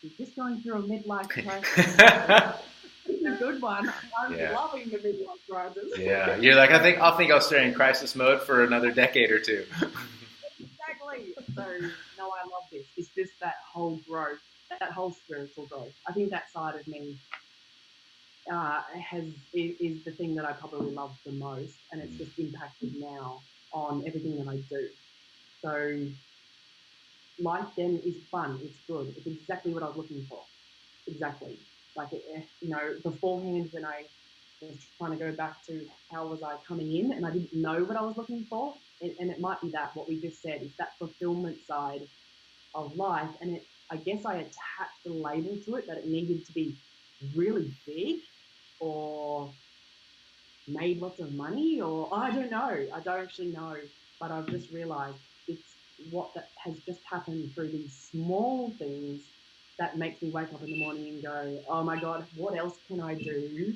you're just going through a midlife crisis. It's a good one. I'm Yeah. loving the midlife crisis. Yeah, you're like, I think I'll stay in crisis mode for another decade or two. Exactly. So, no, I love this. It's just that whole growth, that whole spiritual growth. I think that side of me is the thing that I probably love the most, and it's just impacted now on everything that I do. So, life then is fun. It's good. It's exactly what I was looking for. Exactly. Like, beforehand when I was trying to go back to how was I coming in and I didn't know what I was looking for. And it might be that, what we just said, is that fulfillment side of life. And I guess I attached a label to it that it needed to be really big or made lots of money, or I don't know. I don't actually know. But I've just realized it's what that has just happened through these small things that makes me wake up in the morning and go, oh my God, what else can I do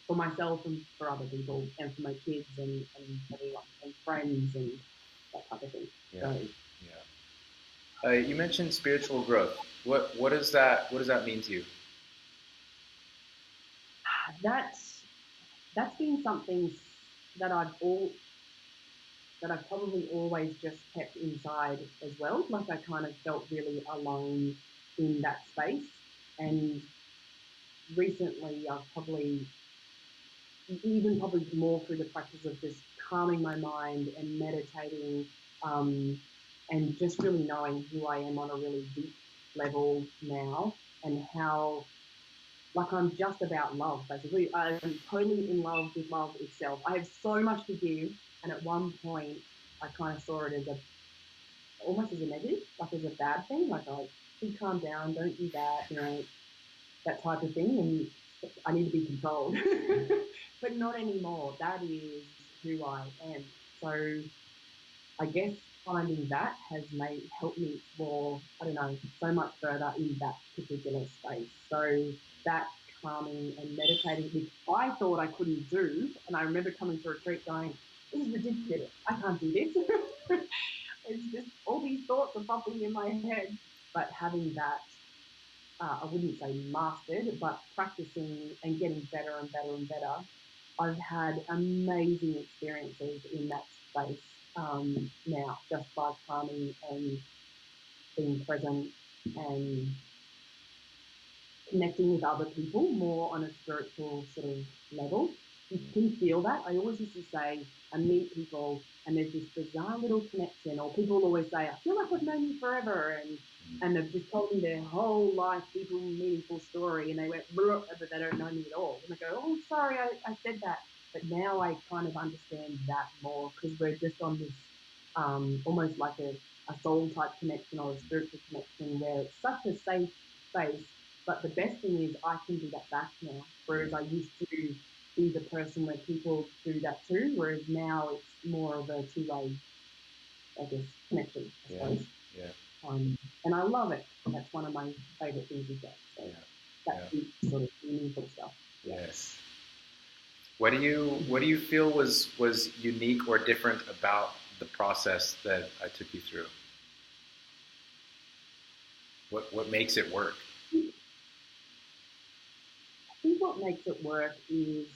for myself and for other people and for my kids and everyone and friends and that type of thing. Yeah, So yeah. You mentioned spiritual growth. What does that mean to you? that's been something that I've probably always just kept inside as well. Like I kind of felt really alone in that space. And recently I've probably more through the practice of just calming my mind and meditating, and just really knowing who I am on a really deep level now, and how, like, I'm just about love, basically. I'm totally in love with love itself. I have so much to give, and at one point I kind of saw it as almost as a negative, like as a bad thing, like, oh, you calm down, don't do that, that type of thing, and I need to be controlled. But not anymore. That is who I am. So I guess finding that has helped me explore, I don't know, so much further in that particular space. So that calming and meditating, which I thought I couldn't do, and I remember coming to a retreat going, this is ridiculous. I can't do this. It's just all these thoughts are popping in my head. But having that, I wouldn't say mastered, but practicing and getting better and better and better, I've had amazing experiences in that space, now, just by calming and being present and connecting with other people more on a spiritual sort of level. You can feel that. I always used to say, I meet people and there's this bizarre little connection, or people always say, I feel like I've known you forever, and they've just told me their whole life, people meaningful story, and they went, but they don't know me at all. And I go, oh, sorry, I said that. But now I kind of understand that more, because we're just on this, almost like a soul type connection or a spiritual connection, where it's such a safe space. But the best thing is I can do that back now, whereas I used to be the person where people do that too, whereas now it's more of a two-way, I guess, connection, I Yeah, suppose. yeah, And I love it. That's one of my favourite things is that. So yeah, that's yeah. the sort of meaningful stuff. Yeah. Yes. What do you feel was unique or different about the process that I took you through? What makes it work? I think what makes it work is,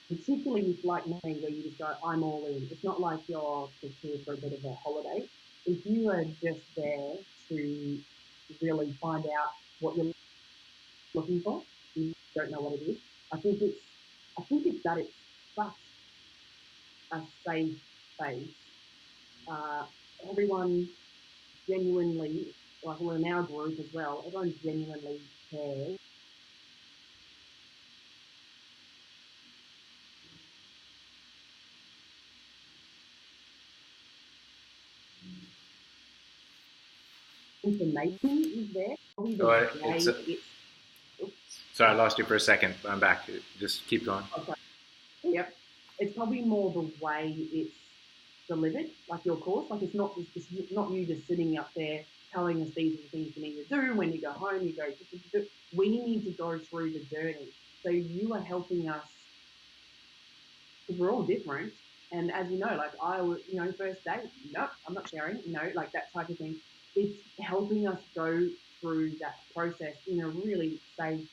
particularly with like me, where you just go, I'm all in. It's not like you're just here for a bit of a holiday. If you are just there to really find out what you're looking for, you don't know what it is. I think it's that it's such a safe space. Uh, Everyone genuinely, like we're in our group as well, everyone genuinely cares. Information is there. Probably the Oh, way it's. Oops, sorry, I lost you for a second. I'm back. Just keep going. okay. Yep. It's probably more the way it's delivered, like your course. Like it's not you just sitting up there telling us these are the things you need to do. When you go home, you go, we need to go through the journey. So you are helping us, because we're all different. And as you know, like I would, first date, nope, I'm not sharing, like that type of thing. It's helping us go through that process in a really safe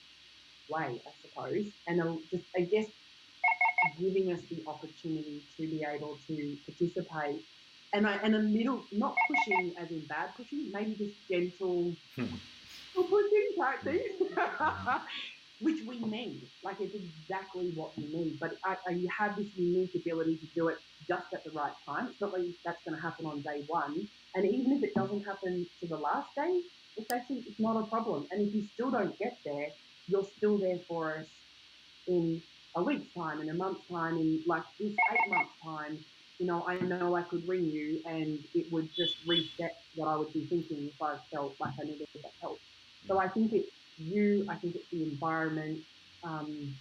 way, I suppose, and just, I guess, giving us the opportunity to be able to participate. And a little, not pushing as in bad pushing, maybe just gentle pushing type thing, which we need. Like, it's exactly what we need. But you have this unique ability to do it just at the right time. It's not like that's going to happen on day one. And even if it doesn't happen to the last day, it's not a problem. And if you still don't get there, you're still there for us in a week's time, in a month's time, in like this 8 months time. I know I could ring you and it would just reset what I would be thinking if I felt like I needed that help. So I think it's you, I think it's the environment, um,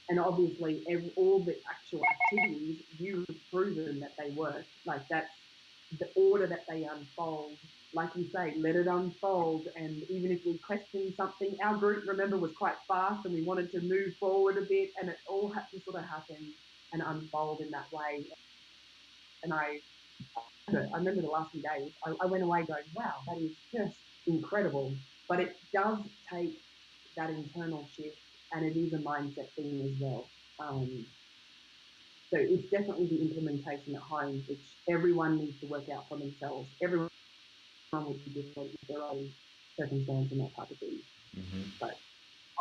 and obviously all the actual activities, you've proven that they work. Like, that's the order that they unfold. Like you say, let it unfold. And even if we question something, our group, remember, was quite fast and we wanted to move forward a bit, and it all had to sort of happen and unfold in that way. And I remember the last few days, I went away going, wow, that is just incredible. But it does take that internal shift, and it is a mindset thing as well. Um, so it's definitely the implementation at home, which everyone needs to work out for themselves. Everyone would be different with their own circumstance and that type of thing. Mm-hmm. But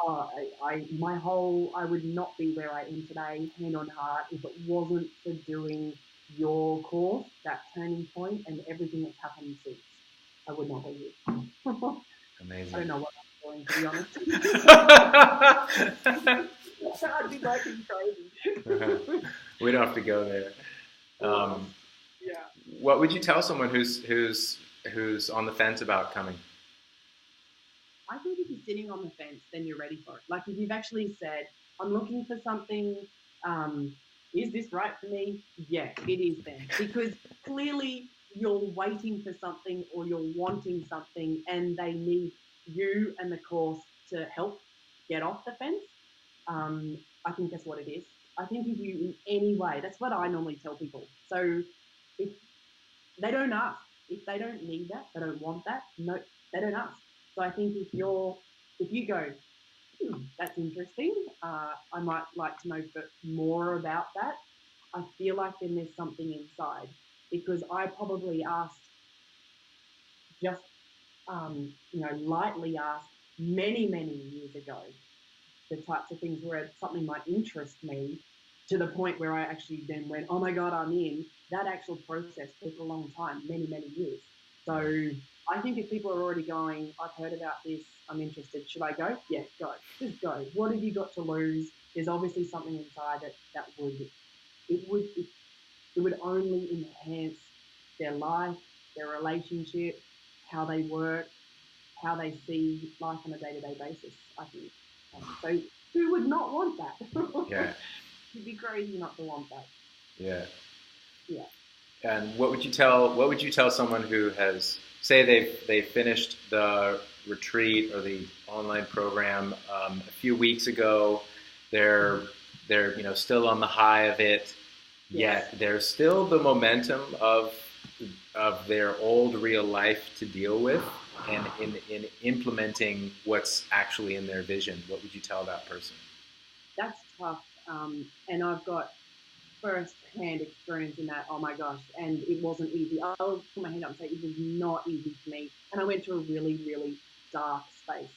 I would not be where I am today, hand on heart, if it wasn't for doing your course, that turning point, and everything that's happened since. I would not be here. Amazing. I don't know what I'm doing, to be honest. I'd be working crazy. We don't have to go there. Yeah. What would you tell someone who's on the fence about coming? I think if you're sitting on the fence, then you're ready for it. Like, if you've actually said, I'm looking for something, is this right for me? Yeah, it is then. Because clearly you're waiting for something or you're wanting something, and they need you and the course to help get off the fence. I think that's what it is. I think if you, in any way, that's what I normally tell people. So if they don't ask, if they don't need that, they don't want that, no, they don't ask. So I think if you go, that's interesting, I might like to know more about that. I feel like then there's something inside, because I probably asked just, lightly asked many years ago the types of things where something might interest me, to the point where I actually then went, oh my God, I'm in. That actual process took a long time, many years. So I think if people are already going, I've heard about this, I'm interested, should I go? Yeah, go. Just go. What have you got to lose? There's obviously something inside that it would only enhance their life, their relationship, how they work, how they see life on a day-to-day basis, I think. So who would not want that? Yeah. You'd be crazy not to want that. Yeah. Yeah. And what would you tell someone who has, say they finished the retreat or the online program a few weeks ago, they're still on the high of it, yet there's still the momentum of their old real life to deal with, and in implementing what's actually in their vision. What would you tell that person? That's tough. And I've got first-hand experience in that. Oh my gosh, and it wasn't easy. I'll put my hand up and say it was not easy for me, and I went to a really dark space.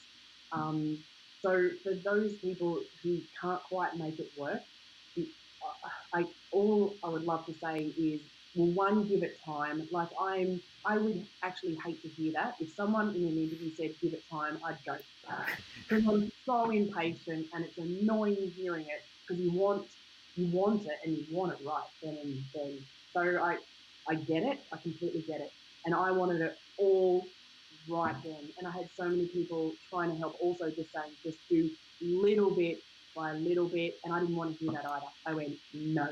So for those people who can't quite make it work, all I would love to say is, well, one, give it time. Like, I would actually hate to hear that. If someone in an interview said give it time, I'd go, because I'm so impatient, and it's annoying hearing it, because you want it, and you want it right then and then. So I get it. I completely get it. And I wanted it all right then. And I had so many people trying to help, also just saying, just do little bit by little bit. And I didn't want to hear that either. I went, no.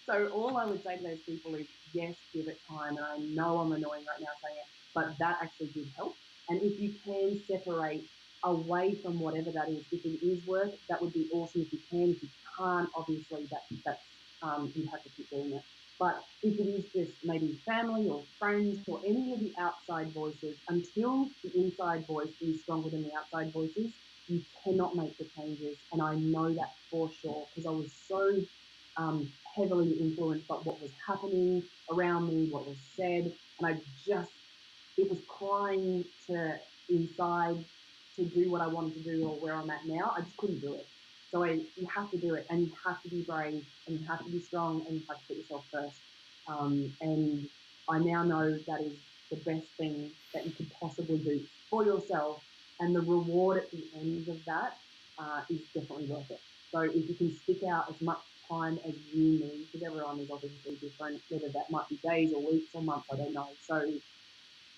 So all I would say to those people is, yes, give it time. And I know I'm annoying right now saying it, but that actually did help. And if you can separate away from whatever that is, if it is work, that would be awesome if you can. If you can't, obviously that's you have to keep doing it. But if it is just maybe family or friends or any of the outside voices, until the inside voice is stronger than the outside voices, you cannot make the changes. And I know that for sure because I was so heavily influenced by what was happening around me, what was said, and I just, it was crying to inside to do what I wanted to do or where I'm at now. I just couldn't do it. So you have to do it, and you have to be brave, and you have to be strong, and you have to put yourself first. And I now know that is the best thing that you could possibly do for yourself, and the reward at the end of that is definitely worth it. So if you can stick out as much time as you need, because everyone is obviously different, whether that might be days or weeks or months, I don't know. So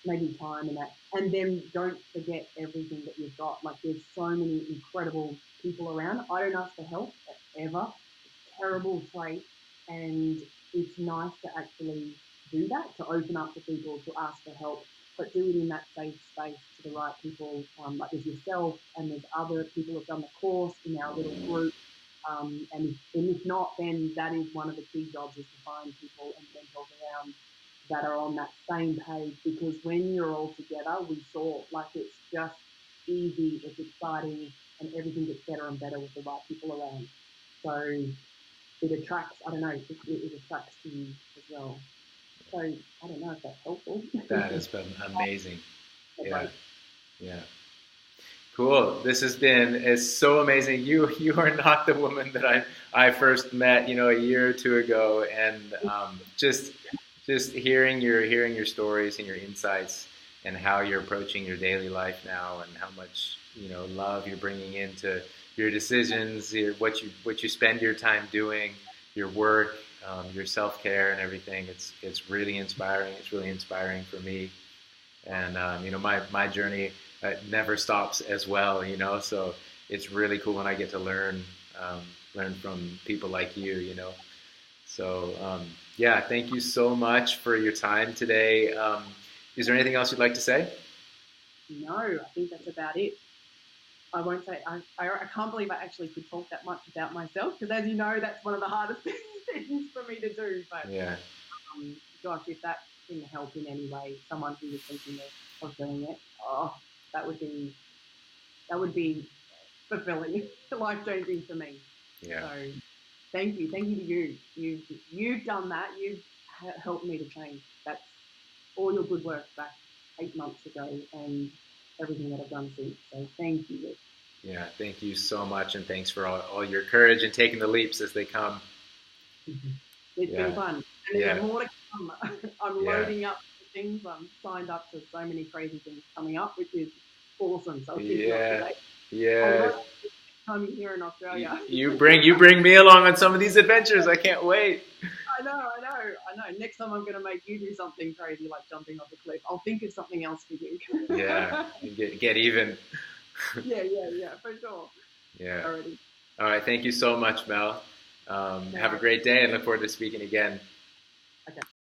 maybe time and that. And then don't forget everything that you've got. Like there's so many incredible people around. I don't ask for help ever. It's a terrible trait. And it's nice to actually do that, to open up to people, to ask for help, but do it in that safe space to the right people. Like there's yourself and there's other people who've done the course in our little group. And if not, then that is one of the key jobs is to find people and mentors around that are on that same page, because when you're all together, we saw like it's just easy, it's exciting, and everything gets better and better with the right people around. So it attracts, I don't know, it attracts to you as well. So I don't know if that's helpful. That has been amazing. Yeah, Great. yeah. Cool. This has been it's so amazing. You are not the woman that I first met, a year or two ago, and just hearing your stories and your insights and how you're approaching your daily life now, and how much love you're bringing into your decisions, what you spend your time doing, your work, your self care, and everything. It's really inspiring. It's really inspiring for me, and my journey never stops as well. So it's really cool when I get to learn from people like you. So yeah, thank you so much for your time today. Is there anything else you'd like to say? No, I think that's about it. I won't say, I can't believe I actually could talk that much about myself, because as you know, that's one of the hardest things for me to do. But Yeah, gosh, if that can help in any way, someone who was thinking of doing it, oh, that would be that would be fulfilling, life changing for me. yeah, So thank you to you. You've done that. You've helped me to change. That's all your good work back 8 months ago, and everything that I've done since. So thank you, Rick. yeah. Thank you so much, and thanks for all your courage and taking the leaps as they come. It's been Yeah, fun, and there's yeah, more to come. I'm yeah, loading up things. I'm signed up to so many crazy things coming up, which is awesome. So I'll keep you up to yeah, date. I'll yeah. write time here in Australia. You bring me along on some of these adventures. I can't wait. I know. Next time I'm going to make you do something crazy like jumping off a cliff. I'll think of something else for you. Yeah, get even. Yeah, for sure. Yeah. Alrighty. All right. Thank you so much, Mel. No Have a worries. great day, and look forward to speaking again. Okay.